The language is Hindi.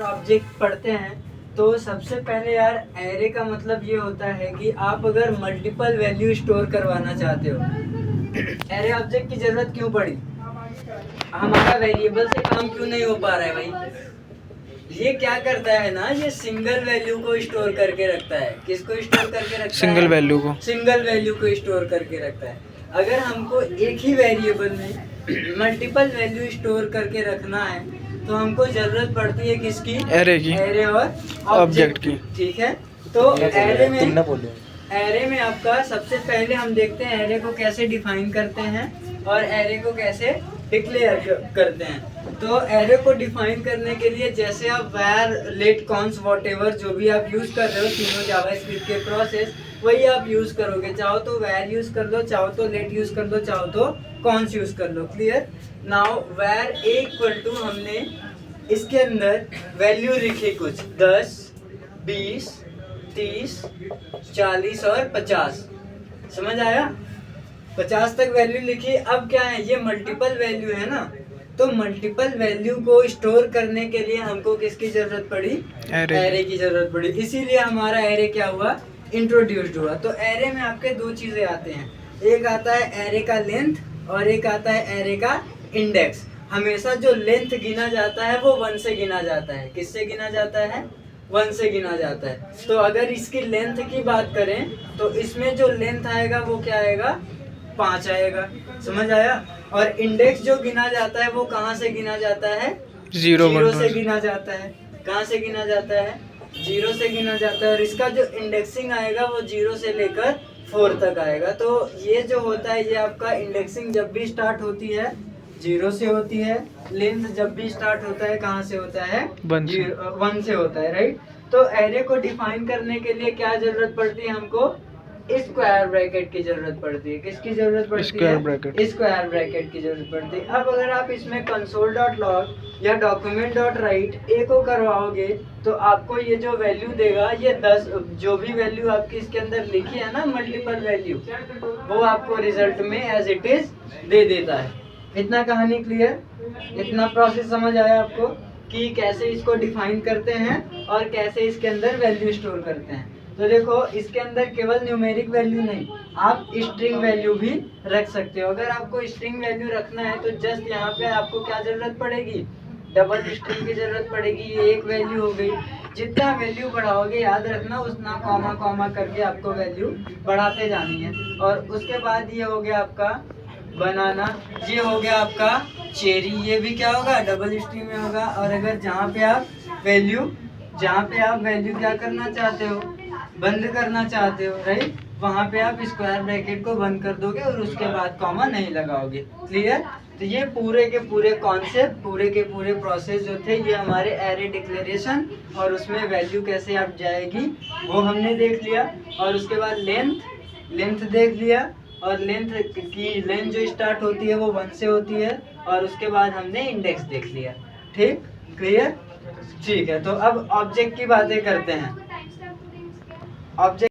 ऑब्जेक्ट पढ़ते हैं तो सबसे पहले यार एरे का मतलब ये होता है कि आप अगर मल्टीपल वैल्यू स्टोर करवाना चाहते हो। एरे ऑब्जेक्ट की जरूरत क्यों पड़ी? हमारा वेरिएबल से काम क्यों नहीं हो पा रहा है भाई? ये क्या करता है ना, ये सिंगल वैल्यू को स्टोर करके रखता है। किसको स्टोर करके रखता है? सिंगल वैल्यू को। सिंगल वैल्यू को स्टोर करके रखता है। अगर हमको एक ही वेरिएबल में मल्टीपल वैल्यू स्टोर करके रखना है तो हमको जरूरत पड़ती है किसकी? एरे की। एरे और ऑब्जेक्ट की। ठीक है, तो एरे में आपका सबसे पहले हम देखते हैं एरे को कैसे डिफाइन करते हैं और एरे को कैसे डिक्लेयर करते हैं। तो एरे को डिफाइन करने के लिए जैसे आप वैर, लेट, कॉन्स, वॉटएवर जो भी आप यूज कर रहे हो तीनों जावास्क्रिप्ट के प्रोसेस, वही आप यूज करोगे। चाहो तो वैर यूज कर लो, चाहो तो लेट यूज कर लो, चाहो तो कॉन्स यूज कर लो। क्लियर? नाउ वैर ए इक्वल टू, हमने इसके अंदर वैल्यू लिखी कुछ 10, 20, 30, 40 और 50। समझ आया? 50 तक वैल्यू लिखी। अब क्या है, ये मल्टीपल वैल्यू है ना, तो मल्टीपल वैल्यू को स्टोर करने के लिए हमको किसकी जरूरत पड़ी? एरे की जरूरत पड़ी। इसीलिए हमारा एरे क्या हुआ? इंट्रोड्यूस्ड हुआ। तो एरे में आपके दो चीजें आते हैं, एक आता है एरे का लेंथ और एक आता है एरे का इंडेक्स। हमेशा जो लेंथ गिना जाता है वो 1 से गिना जाता है। किससे गिना जाता है? 1 से गिना जाता है। तो अगर इसकी लेंथ की बात करें तो इसमें जो लेंथ आएगा वो क्या आएगा? 5 आएगा। समझ आया? और इंडेक्स जो गिना जाता है वो कहाँ से गिना जाता है? 0 से गिना जाता है। कहाँ से गिना जाता है? 0 से गिना जाता है। और इसका जो इंडेक्सिंग आएगा वो 0 से लेकर 4 तक आएगा। तो ये जो होता है, ये आपका इंडेक्सिंग जब भी स्टार्ट होती है 0 से होती है, लेंथ जब भी स्टार्ट होता है कहाँ से होता है? 1 से होता है, राइट? तो एरे को डिफाइन करने के लिए क्या जरूरत पड़ती है हमको? स्क्वायर ब्रैकेट की जरूरत पड़ती है। किसकी जरूरत पड़ती है? स्क्वायर ब्रैकेट की जरूरत पड़ती है। अब अगर आप इसमें console.log या document.write ए को करवाओगे तो आपको ये जो वैल्यू देगा, ये 10 जो भी वैल्यू आपकी इसके अंदर लिखी है ना, मल्टीपल वैल्यू, वो आपको रिजल्ट में एज इट इज दे देता है। इतना कहानी क्लियर? इतना प्रोसेस समझ आया आपको कि कैसे इसको डिफाइन करते हैं और कैसे इसके अंदर वैल्यू स्टोर करते हैं? तो देखो, इसके अंदर केवल न्यूमेरिक वैल्यू नहीं, आप स्ट्रिंग वैल्यू भी रख सकते हो। अगर आपको स्ट्रिंग वैल्यू रखना है तो जस्ट यहाँ पे आपको क्या जरूरत पड़ेगी? डबल स्ट्रिंग की जरूरत पड़ेगी। ये एक वैल्यू हो गई। जितना वैल्यू बढ़ाओगे याद रखना उतना कॉमा कॉमा करके आपको वैल्यू बढ़ाते जानी है। और उसके बाद ये हो गया आपका बनाना, ये हो गया आपका चेरी, ये भी क्या होगा? डबल स्ट्रिंग में होगा। और अगर जहाँ पे आप वैल्यू क्या करना चाहते हो? बंद करना चाहते हो, राइट? वहाँ पे आप स्क्वायर ब्रैकेट को बंद कर दोगे और उसके बाद कॉमा नहीं लगाओगे। क्लियर? तो ये पूरे के पूरे कॉन्सेप्ट, पूरे के पूरे प्रोसेस जो थे, ये हमारे एरे डिक्लेरेशन और उसमें वैल्यू कैसे आप जाएगी वो हमने देख लिया। और उसके बाद लेंथ देख लिया। और लेंथ जो स्टार्ट होती है वो 1 से होती है। और उसके बाद हमने इंडेक्स देख लिया। ठीक? क्लियर? ठीक है, तो अब ऑब्जेक्ट की बातें करते हैं। ऑब्जेक्ट